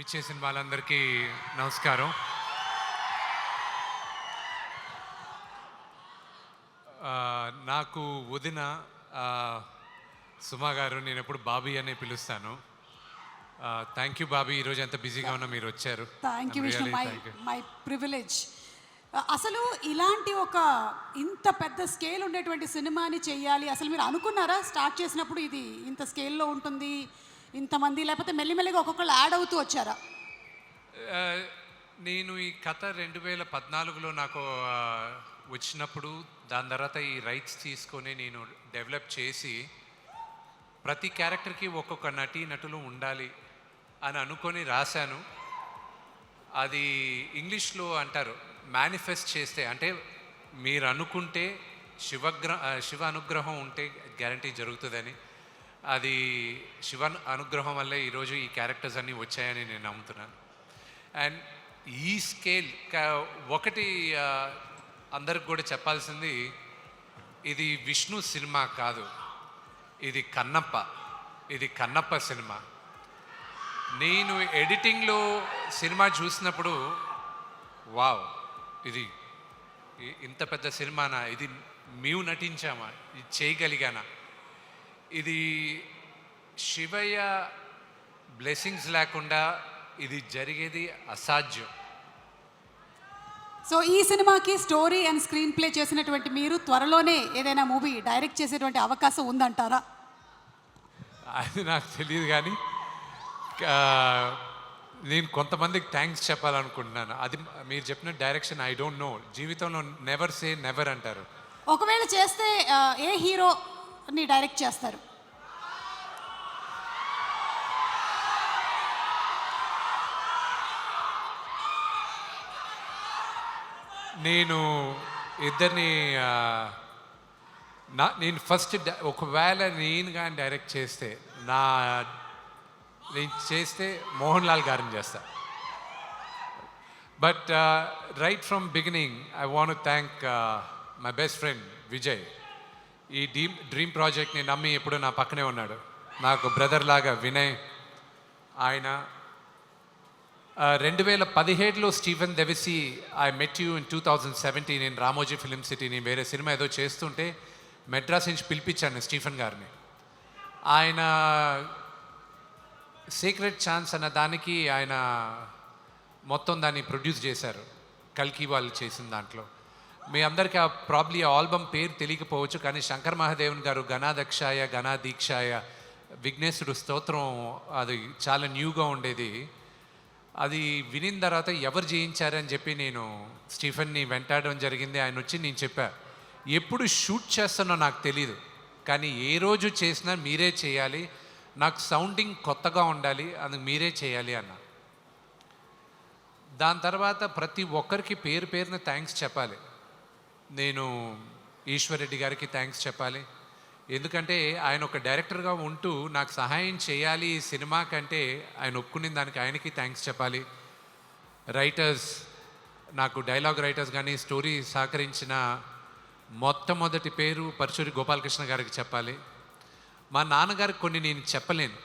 విచ్చేసిన వాళ్ళందరికీ నమస్కారం. నాకు వదిన సుమా గారు, నేను ఎప్పుడు బాబీ అనే పిలుస్తాను. థ్యాంక్ యూ బాబీ, ఈరోజు ఎంత బిజీగా ఉన్నా మీరు వచ్చారు. Thank you Vishnu, my privilege. అసలు ఇలాంటి ఒక ఇంత పెద్ద స్కేల్ ఉండేటువంటి సినిమాని చెయ్యాలి, అసలు మీరు అనుకున్నారా స్టార్ట్ చేసినప్పుడు ఇది ఇంత స్కేల్లో ఉంటుంది ఇంతమంది, లేకపోతే మెల్లిమెల్లిగా ఒక్కొక్కళ్ళు యాడ్ అవుతూ వచ్చారా? నేను ఈ కథ 2014లో నాకు వచ్చినప్పుడు, దాని తర్వాత ఈ రైట్స్ తీసుకొని నేను డెవలప్ చేసి ప్రతి క్యారెక్టర్కి ఒక్కొక్క నటులు ఉండాలి అని అనుకొని రాశాను. అది ఇంగ్లీష్లో అంటారు మేనిఫెస్ట్ చేస్తే, అంటే మీరు అనుకుంటే శివ అనుగ్రహం ఉంటే గ్యారంటీ జరుగుతుందని. అది శివ అనుగ్రహం వల్లే ఈరోజు ఈ క్యారెక్టర్స్ అన్నీ వచ్చాయని నేను నమ్ముతున్నాను. అండ్ ఈ స్కేల్ ఒకటి అందరికి కూడా చెప్పాల్సింది, ఇది విష్ణు సినిమా కాదు, ఇది కన్నప్ప సినిమా. నేను ఎడిటింగ్లో సినిమా చూసినప్పుడు వావ్, ఇది ఇంత పెద్ద సినిమానా, ఇది మేము నటించామా, ఇది చేయగలిగానా, ఇది శివయ్య బ్లెస్సింగ్స్ లేకుండా ఇది జరిగేది అసాధ్యం. సో ఈ సినిమాకి స్టోరీ అండ్ స్క్రీన్ ప్లే చేసినటువంటి మీరు త్వరలోనే ఏదైనా మూవీ డైరెక్ట్ చేసేటువంటి అవకాశం ఉందంటారా? అది నాకు తెలియదు, కానీ నేను కొంతమందికి థ్యాంక్స్ చెప్పాలనుకుంటున్నాను. అది మీరు చెప్పిన డైరెక్షన్ ఐ డోంట్ నో, జీవితంలో నెవర్ సే నెవర్ అంటారు. ఒకవేళ చేస్తే ఏ హీరోని డైరెక్ట్ చేస్తారు? నేను ఇద్దరిని నేను ఫస్ట్ ఒకవేళ నేను కానీ డైరెక్ట్ చేస్తే నేను చేస్తే మోహన్ లాల్ గారిని చేస్తా. But right from beginning I want to thank my best friend Vijay. ఈ డ్రీమ్ ప్రాజెక్ట్ని నమ్మి ఎప్పుడు నా పక్కనే ఉన్నాడు, నాకు బ్రదర్ లాగా వినయ్. ఆయన 2017లో స్టీఫెన్ దెవిసి ఐ మెట్ యూ ఇన్ 2017 నేను రామోజీ ఫిలిం సిటీని వేరే సినిమా ఏదో చేస్తుంటే మెడ్రాస్ నుంచి పిలిపించాను స్టీఫెన్ గారిని. ఆయన సీక్రెట్ ఛాన్స్ అన్న దానికి ఆయన మొత్తం దాన్ని ప్రొడ్యూస్ చేశారు, కల్కి వాళ్ళు చేసిన దాంట్లో. మీ అందరికీ ప్రాబ్లీ ఆ ఆల్బమ్ పేరు తెలియకపోవచ్చు, కానీ శంకర్ మహాదేవన్ గారు గణాదక్షాయ గణాదీక్షాయ విఘ్నేశ్వరుడు స్తోత్రం, అది చాలా న్యూగా ఉండేది. అది వినిన తర్వాత ఎవరు చేయించారని చెప్పి నేను స్టీఫెన్ని వెంటాడడం జరిగింది. ఆయన వచ్చి నేను చెప్పా, ఎప్పుడు షూట్ చేస్తానో నాకు తెలీదు, కానీ ఏ రోజు చేసినా మీరే చేయాలి, నాకు సౌండింగ్ కొత్తగా ఉండాలి, అందుకు మీరే చేయాలి అన్న. దాని తర్వాత ప్రతి ఒక్కరికి పేరున థ్యాంక్స్ చెప్పాలి. నేను ఈశ్వర్ రెడ్డి గారికి థ్యాంక్స్ చెప్పాలి, ఎందుకంటే ఆయన ఒక డైరెక్టర్గా ఉంటూ నాకు సహాయం చేయాలి ఈ సినిమా కంటే ఆయన ఒప్పుకునే దానికి ఆయనకి థ్యాంక్స్ చెప్పాలి. రైటర్స్, నాకు డైలాగ్ రైటర్స్ కానీ స్టోరీ సహకరించిన మొట్టమొదటి పేరు పరచూరి గోపాలకృష్ణ గారికి చెప్పాలి. మా నాన్నగారికి కొన్ని నేను చెప్పలేను,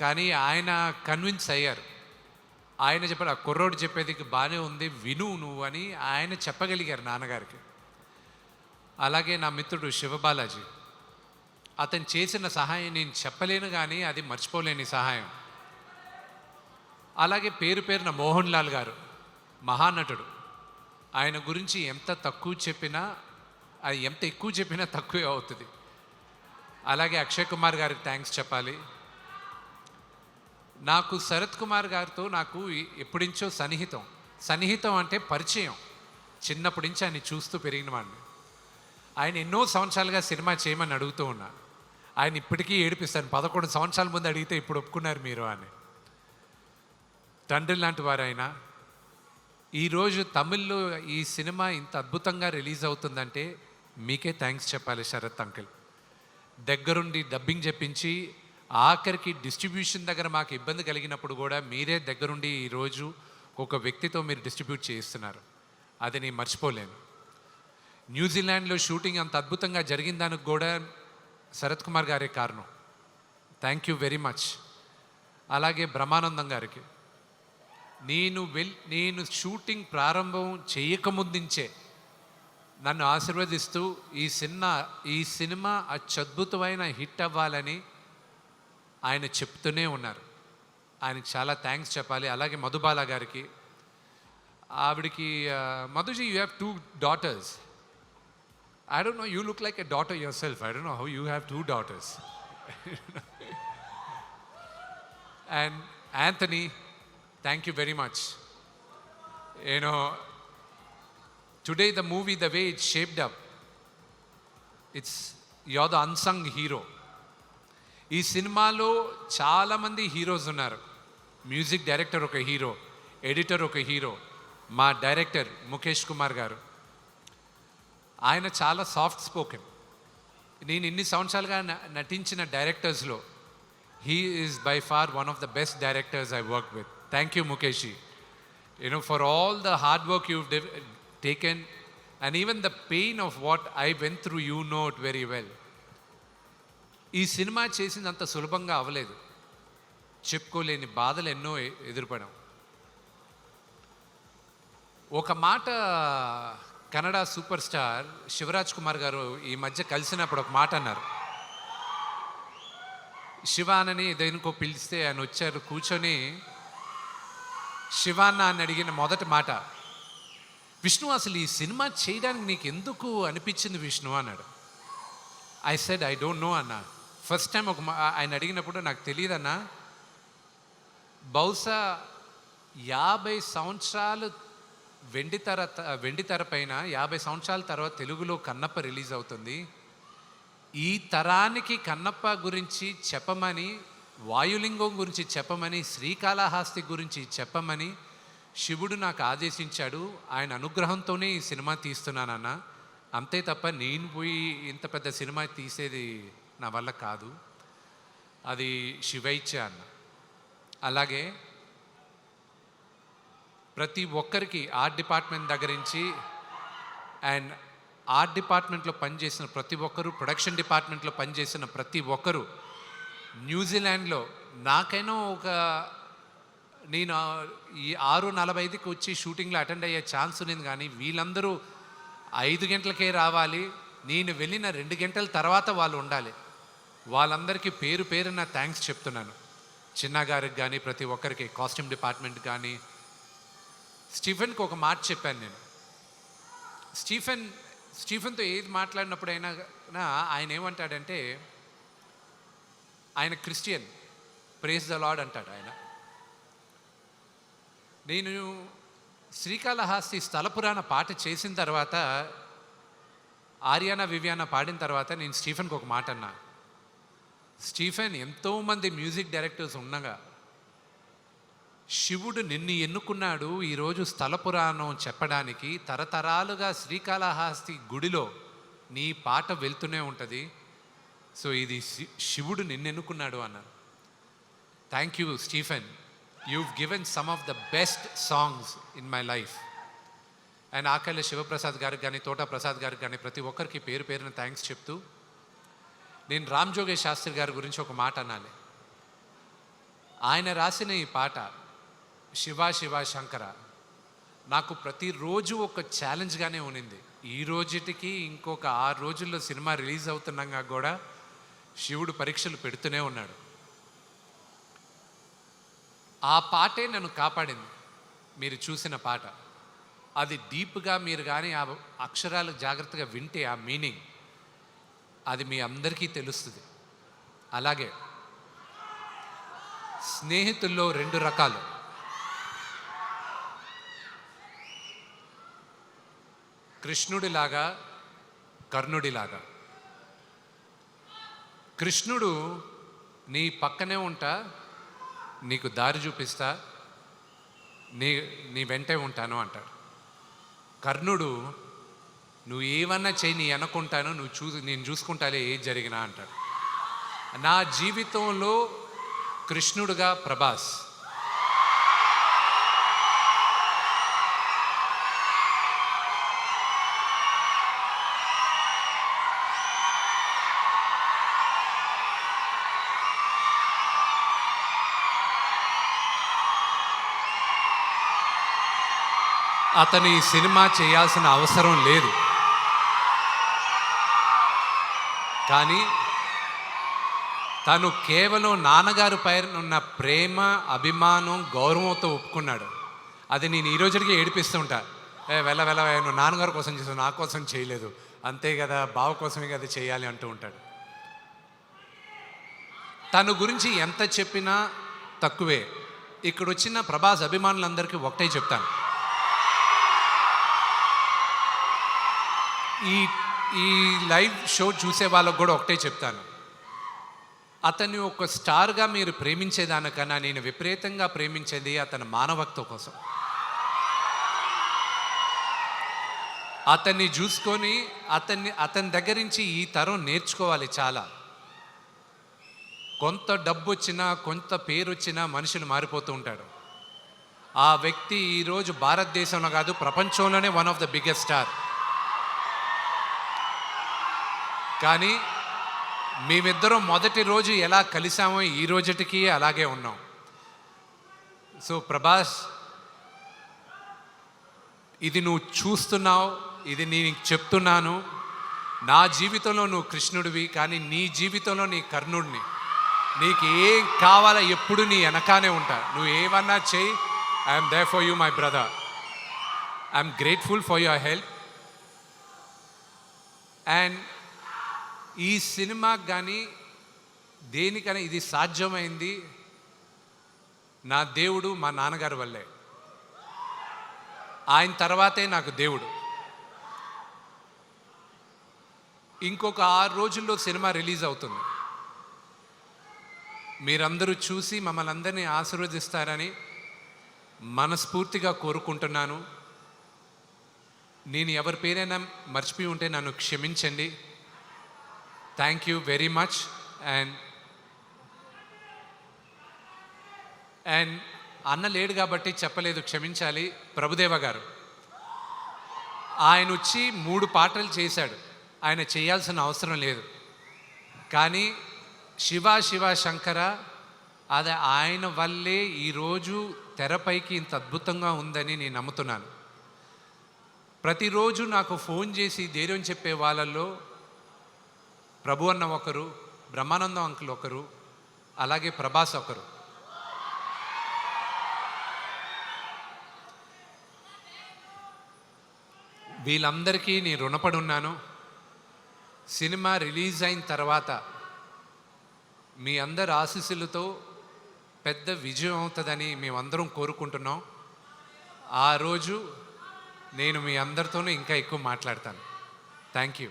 కానీ ఆయన కన్విన్స్ అయ్యారు. ఆయన చెప్పారు, ఆ కుర్రోడు చెప్పేది బాగానే ఉంది, విను నువ్వు అని ఆయన చెప్పగలిగారు నాన్నగారికి. అలాగే నా మిత్రుడు శివబాలాజీ, అతను చేసిన సహాయం నేను చెప్పలేను, కానీ అది మర్చిపోలేని సహాయం. అలాగే పేరున మోహన్ లాల్ గారు, మహానటుడు. ఆయన గురించి ఎంత తక్కువ చెప్పినా, అది ఎంత ఎక్కువ చెప్పినా తక్కువే అవుతుంది. అలాగే అక్షయ్ కుమార్ గారికి థ్యాంక్స్ చెప్పాలి. నాకు శరత్ కుమార్ గారితో నాకు ఎప్పుడించో సన్నిహితం అంటే పరిచయం, చిన్నప్పటి నుంచి ఆయన చూస్తూ పెరిగిన వాడిని. ఆయన ఎన్నో సంవత్సరాలుగా సినిమా చేయమని అడుగుతూ ఉన్నా, ఆయన ఇప్పటికీ ఏడిపిస్తాను, 11 సంవత్సరాల ముందు అడిగితే ఇప్పుడు ఒప్పుకున్నారు మీరు అని. తండ్రి లాంటి వారు ఆయన. ఈరోజు తమిళ్లో ఈ సినిమా ఇంత అద్భుతంగా రిలీజ్ అవుతుందంటే మీకే థ్యాంక్స్ చెప్పాలి శరత్ అంకిల్. దగ్గరుండి డబ్బింగ్ చెప్పించి ఆఖరికి డిస్ట్రిబ్యూషన్ దగ్గర మాకు ఇబ్బంది కలిగినప్పుడు కూడా మీరే దగ్గరుండి ఈరోజు ఒక వ్యక్తితో మీరు డిస్ట్రిబ్యూట్ చేయిస్తున్నారు, అది నేను మర్చిపోలేను. న్యూజిలాండ్లో షూటింగ్ అంత అద్భుతంగా జరిగిన దానికి కూడా శరత్ కుమార్ గారే కారణం. Thank you very much. అలాగే బ్రహ్మానందం గారికి, నేను షూటింగ్ ప్రారంభం చేయకముందుంచే నన్ను ఆశీర్వదిస్తూ ఈ సినిమా అత్యద్భుతమైన హిట్ అవ్వాలని ఆయన చెప్తూనే ఉన్నారు. ఆయనకి చాలా థ్యాంక్స్ చెప్పాలి. అలాగే మధుబాల గారికి, ఆవిడకి మధుజీ, you have 2 daughters. I don't know, you look like a daughter yourself. I don't know how you have 2 daughters. And Anthony, thank you very much. You know, today the movie, the way it's shaped up, you're the unsung hero. ఈ సినిమాలో చాలామంది heroes ఉన్నారు. Music director ఒక hero, editor ఒక hero, మా director Mukesh Kumar గారు. ఆయన చాలా సాఫ్ట్ స్పోకెన్. నేను ఇన్ని సంవత్సరాలుగా నటించిన డైరెక్టర్స్లో he is by far one of the best directors I work with. Thank you Mukesh, you know, for all the hard work you taken and even the pain of what I went through, you know it very well. ఈ సినిమా చేసినంత సులభంగా అవ్వలేదు. చెప్పుకోలేని బాధలు ఎన్నో ఎదురుపడాం. ఒక మాట కన్నడ సూపర్ స్టార్ శివరాజ్ కుమార్ గారు ఈ మధ్య కలిసినప్పుడు ఒక మాట అన్నారు. శివానని దేనికో పిలిస్తే ఆయన వచ్చారు, కూర్చొని శివాన్న అని అడిగిన మొదటి మాట, విష్ణు అసలు ఈ సినిమా చేయడానికి నీకు ఎందుకు అనిపించింది విష్ణు అన్నాడు. I said I don't know అన్న. ఫస్ట్ టైం ఆయన అడిగినప్పుడు నాకు తెలియదన్నా, బహుశా 50 సంవత్సరాలు వెండితెర పైన 50 సంవత్సరాల తర్వాత తెలుగులో కన్నప్ప రిలీజ్ అవుతుంది. ఈ తరానికి కన్నప్ప గురించి చెప్పమని, వాయులింగం గురించి చెప్పమని, శ్రీకాళహస్తి గురించి చెప్పమని శివుడు నాకు ఆదేశించాడు. ఆయన అనుగ్రహంతోనే ఈ సినిమా తీస్తున్నానన్న. అంతే తప్ప నేను పోయి ఇంత పెద్ద సినిమా తీసేది నా వల్ల కాదు, అది శివైచ్చ అన్న. అలాగే ప్రతి ఒక్కరికి ఆర్ట్ డిపార్ట్మెంట్ దగ్గర నుంచి అండ్ ఆర్ట్ డిపార్ట్మెంట్లో పనిచేసిన ప్రతి ఒక్కరు, ప్రొడక్షన్ డిపార్ట్మెంట్లో పనిచేసిన ప్రతి ఒక్కరు, న్యూజిలాండ్లో నాకైనా నేను ఈ 6:45కి వచ్చి షూటింగ్లో అటెండ్ అయ్యే ఛాన్స్ ఉంది, కానీ వీళ్ళందరూ 5 గంటలకే రావాలి, నేను వెళ్ళిన 2 గంటల తర్వాత వాళ్ళు ఉండాలి. వాళ్ళందరికీ పేరు పేరున థ్యాంక్స్ చెప్తున్నాను. చిన్న గారికి కానీ, ప్రతి ఒక్కరికి, కాస్ట్యూమ్ డిపార్ట్మెంట్ కానీ. స్టీఫెన్కి ఒక మాట చెప్పాను నేను. స్టీఫెన్తో ఏది మాట్లాడినప్పుడైనా ఆయన ఏమంటాడంటే, ఆయన క్రిస్టియన్, ప్రేజ్ ద లార్డ్ అంటాడు ఆయన. నేను శ్రీకాళహస్తి స్థల పురాణ పాట చేసిన తర్వాత, ఆర్యానా వివియానా పాడిన తర్వాత నేను స్టీఫెన్కి ఒక మాట అన్నా, స్టీఫెన్, ఎంతోమంది మ్యూజిక్ డైరెక్టర్స్ ఉండగా శివుడు నిన్ను ఎన్నుకున్నాడు ఈరోజు స్థల పురాణం చెప్పడానికి. తరతరాలుగా శ్రీకాళహస్తి గుడిలో నీ పాట వెళ్తూనే ఉంటుంది. సో ఇది శివుడు నిన్ను ఎన్నుకున్నాడు అన్నారు. Thank you Stephen, you've given some of the best songs in my life. And Akalla Shivaprasad గారికి కానీ, తోటా ప్రసాద్ గారికి కానీ, ప్రతి ఒక్కరికి పేరు పేరున థ్యాంక్స్ చెప్తూ, నేను రామ్ జోగేష్ శాస్త్రి గారి గురించి ఒక మాట అనాలి. ఆయన రాసిన ఈ పాట శివ శివ శంకర నాకు ప్రతిరోజు ఒక ఛాలెంజ్గానే ఉన్నింది. ఈ రోజుటికి ఇంకొక 6 రోజుల్లో సినిమా రిలీజ్ అవుతున్నాగా కూడా శివుడు పరీక్షలు పెడుతూనే ఉన్నాడు. ఆ పాటే నన్ను కాపాడింది. మీరు చూసిన పాట అది డీప్గా మీరు కానీ ఆ అక్షరాలు జాగ్రత్తగా వింటే ఆ మీనింగ్ అది మీ అందరికీ తెలుస్తుంది. అలాగే స్నేహితుల్లో 2 రకాలు. కృష్ణుడిలాగా, కర్ణుడిలాగా. కృష్ణుడు నీ పక్కనే ఉంటా, నీకు దారి చూపిస్తా, నీ వెంటే ఉంటాను అంటాడు. కర్ణుడు నువ్వు ఏమన్నా చేయి, నీ అనుకుంటాను, నేను చూసుకుంటాలే ఏది జరిగినా అంటాడు. నా జీవితంలో కృష్ణుడుగా ప్రభాస్. అతను ఈ సినిమా చేయాల్సిన అవసరం లేదు. కానీ తను కేవలం నాన్నగారి పైన ఉన్న ప్రేమ, అభిమానం, గౌరవంతో ఒప్పుకున్నాడు. అది నేను ఈ రోజుకి ఏడిపిస్తూ ఉంటా. వెళ్ళ నువ్వు నాన్నగారి కోసం చేసావు, నా కోసం చేయలేదు, అంతే కదా, బావ కోసమే కదా చేయాలి అంటూ ఉంటాడు. తన గురించి ఎంత చెప్పినా తక్కువే. ఇక్కడ వచ్చిన ప్రభాస్ అభిమానులందరికీ ఒకటే చెప్తాను, ఈ లైవ్ షో చూసే వాళ్ళకు కూడా ఒకటే చెప్తాను, అతన్ని ఒక స్టార్గా మీరు ప్రేమించేదానికన్నా నేను విపరీతంగా ప్రేమించేది అతని మానవత్వం కోసం. అతన్ని చూసుకొని అతని దగ్గర నుంచి ఈ తరం నేర్చుకోవాలి చాలా. కొంత డబ్బు వచ్చినా, కొంత పేరు వచ్చినా మనుషులు మారిపోతూ ఉంటాడు. ఆ వ్యక్తి ఈరోజు భారతదేశంలో కాదు, ప్రపంచంలోనే one of the biggest star. కానీ మేమిద్దరం మొదటి రోజు ఎలా కలిసామో ఈ రోజుటికి అలాగే ఉన్నాం. సో ప్రభాస్, ఇది నువ్వు చూస్తున్నావు, ఇది నేను చెప్తున్నాను. నా జీవితంలో నువ్వు కృష్ణుడివి, కానీ నీ జీవితంలో నీ కర్ణుడిని. నీకు ఏం కావాలో ఎప్పుడు నీ వెనకానే ఉంటా. నువ్వు ఏమన్నా చెయ్యి, I'm there for you my brother. I'm grateful for your help. And ఈ సినిమాకి కానీ దేనికైనా ఇది సాధ్యమైంది నా దేవుడు, మా నాన్నగారి వల్లే. ఆయన తర్వాతే నాకు దేవుడు. ఇంకొక 6 రోజుల్లో సినిమా రిలీజ్ అవుతుంది. మీరందరూ చూసి మమ్మల్ని అందరినీ ఆశీర్వదిస్తారని మనస్ఫూర్తిగా కోరుకుంటున్నాను. నేను ఎవరి పేరైనా మర్చిపోయి ఉంటే నన్ను క్షమించండి. Thank you very much. And అన్న లేడు కాబట్టి చెప్పలేదు, క్షమించాలి. ప్రభుదేవ గారు ఆయన వచ్చి 3 పాటలు చేశాడు. ఆయన చేయాల్సిన అవసరం లేదు, కానీ శివ శివ శంకర అది ఆయన వల్లే ఈరోజు తెరపైకి ఇంత అద్భుతంగా ఉందని నేను నమ్ముతున్నాను. ప్రతిరోజు నాకు ఫోన్ చేసి ధైర్యం చెప్పే వాళ్ళల్లో ప్రభు అన్న ఒకరు, బ్రహ్మానందం అంకుల్ ఒకరు, అలాగే ప్రభాస్ ఒకరు. వీళ్ళందరికీ నేను రుణపడి ఉన్నాను. సినిమా రిలీజ్ అయిన తర్వాత మీ అందరి ఆశీస్సులతో పెద్ద విజయం అవుతుందని మేమందరం కోరుకుంటున్నాం. ఆ రోజు నేను మీ అందరితోనూ ఇంకా ఎక్కువ మాట్లాడతాను. Thank you.